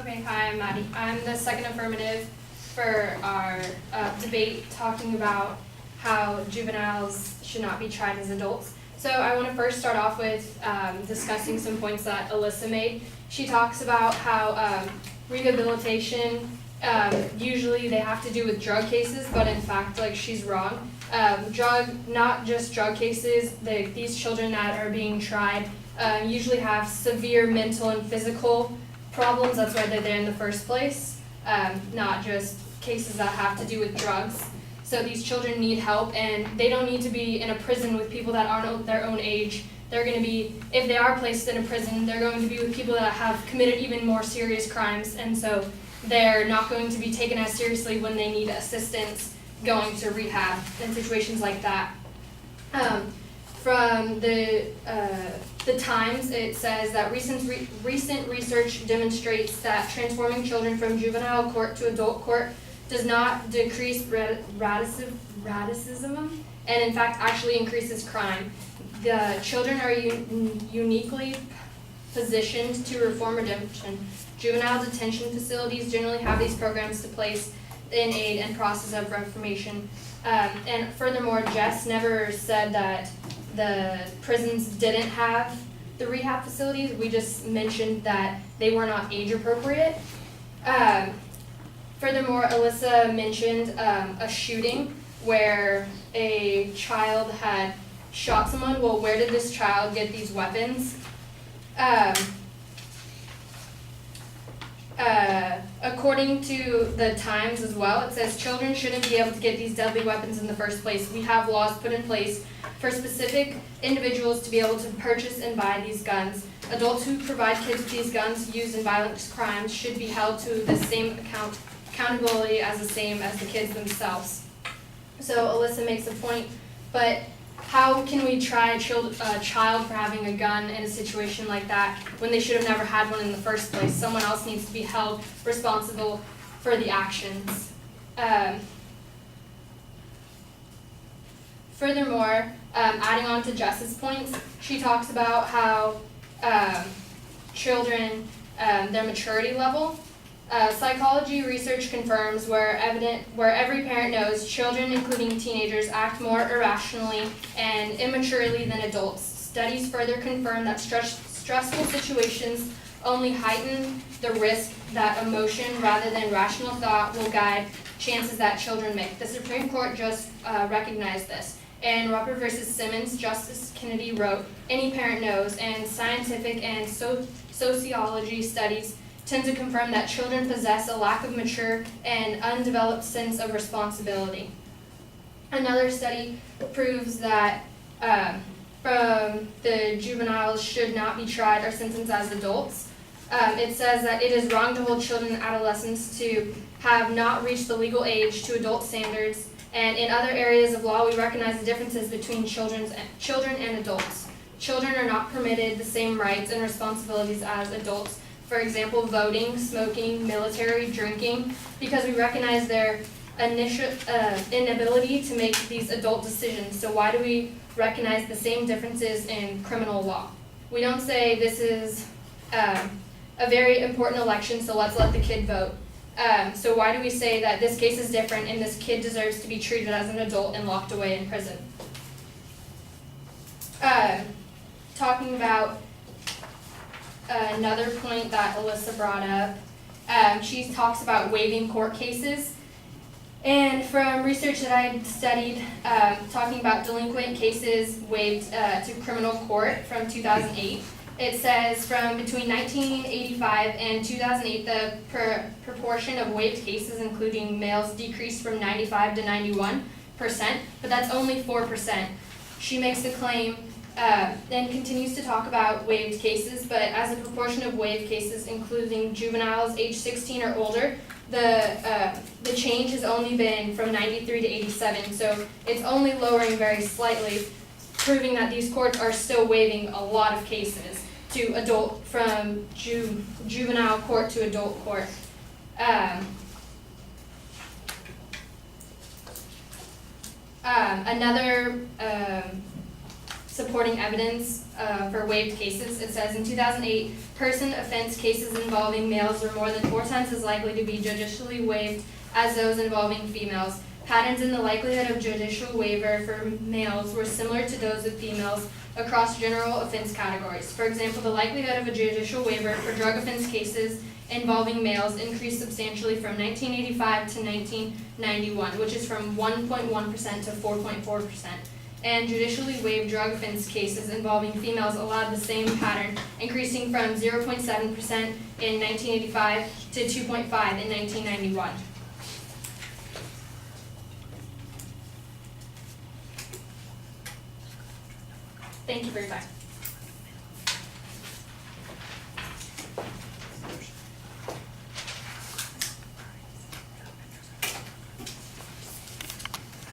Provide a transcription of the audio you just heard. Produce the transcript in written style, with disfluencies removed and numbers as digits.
Okay, hi, I'm Maddie. I'm the second affirmative for our debate talking about how juveniles should not be tried as adults. So I want to first start off with discussing some points that Alyssa made. She talks about how rehabilitation, usually they have to do with drug cases, but in fact, like, she's wrong. Not just drug cases, these children that are being tried usually have severe mental and physical problems. That's why they're there in the first place, not just cases that have to do with drugs. So these children need help, and they don't need to be in a prison with people that aren't their own age. They're going to be, if they are placed in a prison, they're going to be with people that have committed even more serious crimes, and so they're not going to be taken as seriously when they need assistance going to rehab in situations like that. From the Times, it says that recent research demonstrates that transforming children from juvenile court to adult court does not decrease radicism, and in fact actually increases crime. The children are uniquely positioned to reform redemption. Juvenile detention facilities generally have these programs to place in aid and process of reformation. And furthermore, Jess never said that the prisons didn't have the rehab facilities. We just mentioned that they were not age appropriate. Furthermore, Alyssa mentioned a shooting where a child had shot someone. Well, where did this child get these weapons? According to the Times as well, it says children shouldn't be able to get these deadly weapons in the first place. We have laws put in place for specific individuals to be able to purchase and buy these guns. Adults who provide kids with these guns used in violent crimes should be held to the same accountability as the kids themselves. So Alyssa makes a point, but how can we try a child for having a gun in a situation like that when they should have never had one in the first place? Someone else needs to be held responsible for the actions. Furthermore, adding on to Jess's points, she talks about how children, their maturity level. Psychology research confirms where every parent knows children, including teenagers, act more irrationally and immaturely than adults. Studies further confirm that stressful situations only heighten the risk that emotion rather than rational thought will guide chances that children make. The Supreme Court just recognized this. In Roper versus Simmons, Justice Kennedy wrote, "Any parent knows," and scientific and sociology studies tend to confirm that children possess a lack of mature and undeveloped sense of responsibility. Another study proves that from the juveniles should not be tried or sentenced as adults. It says that it is wrong to hold children and adolescents to have not reached the legal age to adult standards, and in other areas of law we recognize the differences between children and adults. Children are not permitted the same rights and responsibilities as adults. For example, voting, smoking, military, drinking, because we recognize their inability to make these adult decisions. So why do we recognize the same differences in criminal law? We don't say this is a very important election, so let's let the kid vote. So why do we say that this case is different and this kid deserves to be treated as an adult and locked away in prison? Talking about another point that Alyssa brought up, she talks about waiving court cases. And from research that I studied, talking about delinquent cases waived to criminal court from 2008, it says from between 1985 and 2008, the proportion of waived cases, including males, decreased from 95 to 91%, but that's only 4%. She makes the claim and continues to talk about waived cases, but as a proportion of waived cases, including juveniles age 16 or older, the change has only been from 93 to 87, so it's only lowering very slightly, proving that these courts are still waiving a lot of cases to adult, from juvenile court to adult court. supporting evidence for waived cases. It says in 2008, person offense cases involving males were more than 4 times as likely to be judicially waived as those involving females. Patterns in the likelihood of judicial waiver for males were similar to those of females across general offense categories. For example, the likelihood of a judicial waiver for drug offense cases involving males increased substantially from 1985 to 1991, which is from 1.1% to 4.4%. And judicially waived drug offense cases involving females allowed the same pattern, increasing from 0.7% in 1985 to 2.5% in 1991. Thank you for your time.